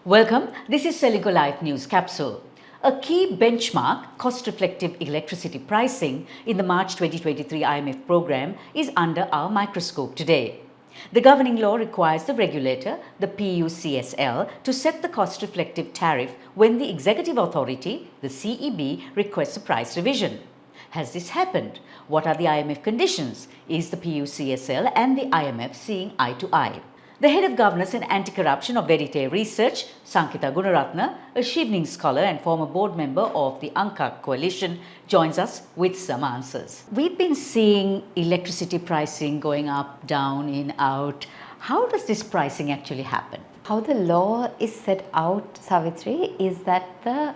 Welcome, this is Kaleidoscope News Capsule. A key benchmark, cost-reflective electricity pricing in the March 2023 IMF program is under our microscope today. The governing law requires the regulator, the PUCSL, to set the cost-reflective tariff when the executive authority, the CEB, requests a price revision. Has this happened? What are the IMF conditions? Is the PUCSL and the IMF seeing eye to eye? The head of governance and anti-corruption of Verité research, Sankhitha Guneratne, a Shivning scholar and former board member of the Anka coalition, joins us with some answers. We've been seeing electricity pricing going up, down, in, out. How does this pricing actually happen? How the law is set out, Savithri, is that the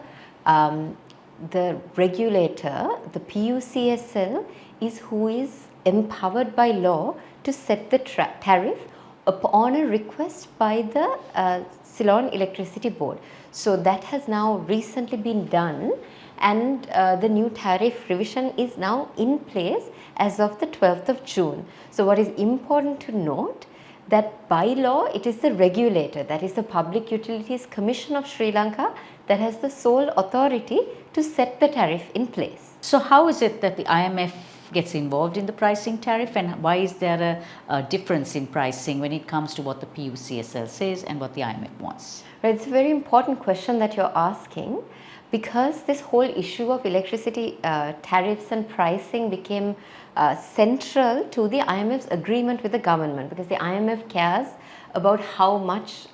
regulator, the PUCSL, is who is empowered by law to set the tariff upon a request by the Ceylon Electricity Board. So that has now recently been done, and the new tariff revision is now in place as of the 12th of June. So what is important to note, that by law it is the regulator, that is the Public Utilities Commission of Sri Lanka, that has the sole authority to set the tariff in place. So how is it that the IMF gets involved in the pricing tariff, and why is there a difference in pricing when it comes to what the PUCSL says and what the IMF wants? Right, it's a very important question that you're asking, because this whole issue of electricity tariffs and pricing became central to the IMF's agreement with the government, because the IMF cares about how much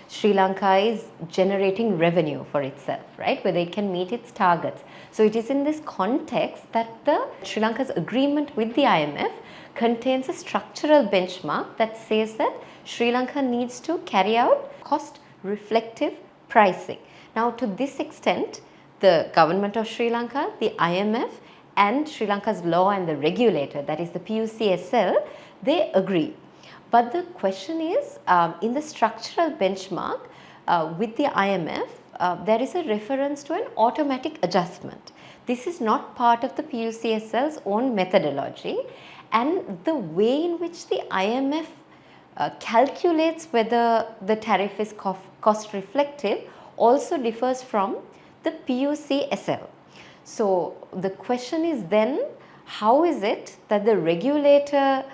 Sri Lanka is generating revenue for itself, right, whether it can meet its targets. So it is in this context that the Sri Lanka's agreement with the IMF contains a structural benchmark that says that Sri Lanka needs to carry out cost reflective pricing. Now, to this extent, the government of Sri Lanka, the IMF and Sri Lanka's law and the regulator, that is the PUCSL, they agree. But the question is, in the structural benchmark with the IMF, there is a reference to an automatic adjustment. This is not part of the PUCSL's own methodology, and the way in which the IMF calculates whether the tariff is cost reflective also differs from the PUCSL. So the question is then, how is it that the regulator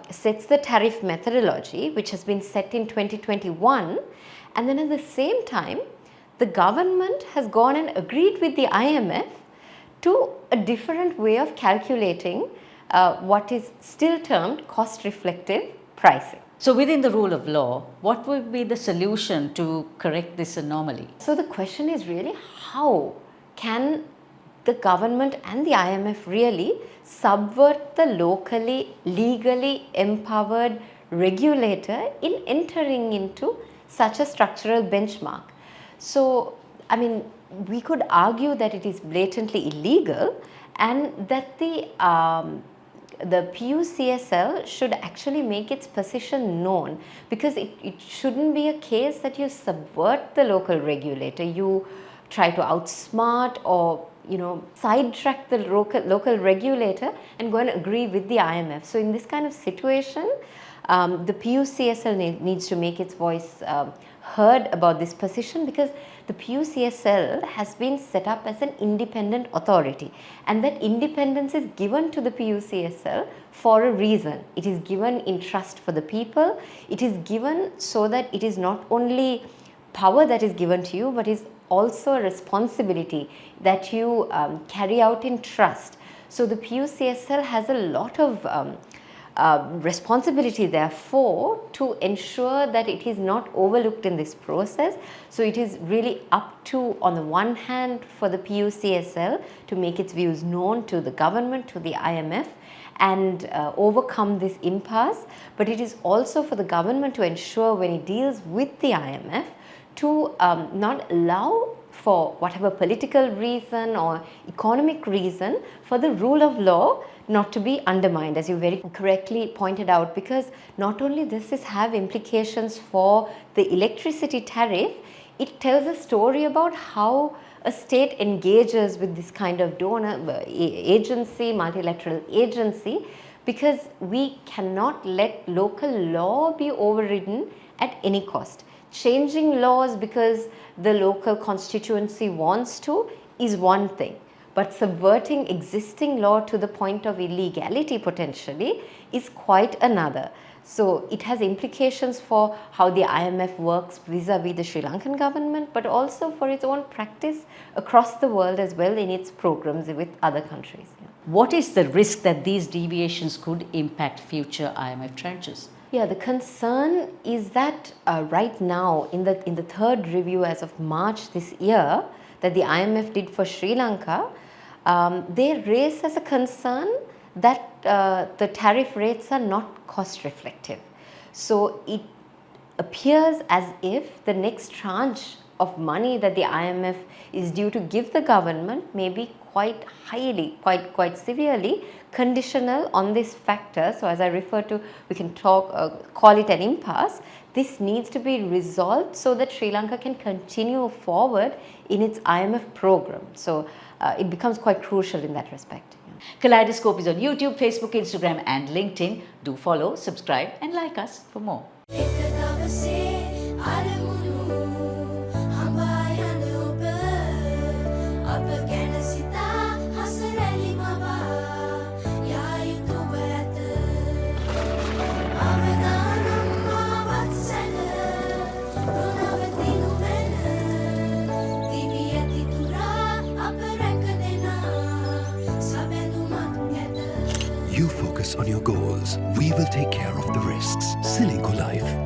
sets the tariff methodology, which has been set in 2021, and then at the same time the government has gone and agreed with the IMF to a different way of calculating what is still termed cost reflective pricing. So within the rule of law, what would be the solution to correct this anomaly? So the question is really, how can the government and the IMF really subvert the locally, legally empowered regulator in entering into such a structural benchmark? So, I mean, we could argue that it is blatantly illegal, and that the PUCSL should actually make its position known, because it shouldn't be a case that you subvert the local regulator, you try to outsmart or sidetrack the local regulator and go and agree with the IMF. So in this kind of situation, the PUCSL needs to make its voice heard about this position, because the PUCSL has been set up as an independent authority, and that independence is given to the PUCSL for a reason. It is given in trust for the people. It is given so that it is not only power that is given to you, but is also a responsibility that you carry out in trust. So the PUCSL has a lot of responsibility, therefore, to ensure that it is not overlooked in this process. So it is really up to, on the one hand, for the PUCSL to make its views known to the government, to the IMF, and overcome this impasse, but it is also for the government to ensure, when it deals with the IMF, to not allow, for whatever political reason or economic reason, for the rule of law not to be undermined, as you very correctly pointed out, because not only does this have implications for the electricity tariff, it tells a story about how a state engages with this kind of donor agency, multilateral agency, because we cannot let local law be overridden at any cost. Changing laws because the local constituency wants to is one thing, but subverting existing law to the point of illegality potentially is quite another. So it has implications for how the IMF works vis-a-vis the Sri Lankan government, but also for its own practice across the world as well in its programs with other countries. Yeah. What is the risk that these deviations could impact future IMF tranches? Yeah, the concern is that right now in the third review as of March this year that the IMF did for Sri Lanka, they raised as a concern that the tariff rates are not cost reflective. So it appears as if the next tranche of money that the IMF is due to give the government may be quite highly, quite severely conditional on this factor. So as I refer to, we can call it an impasse. This needs to be resolved so that Sri Lanka can continue forward in its IMF program. So it becomes quite crucial in that respect. Kaleidoscope is on YouTube, Facebook, Instagram and LinkedIn. Do follow, subscribe and like us for more. You focus on your goals. We will take care of the risks. Silinko Life.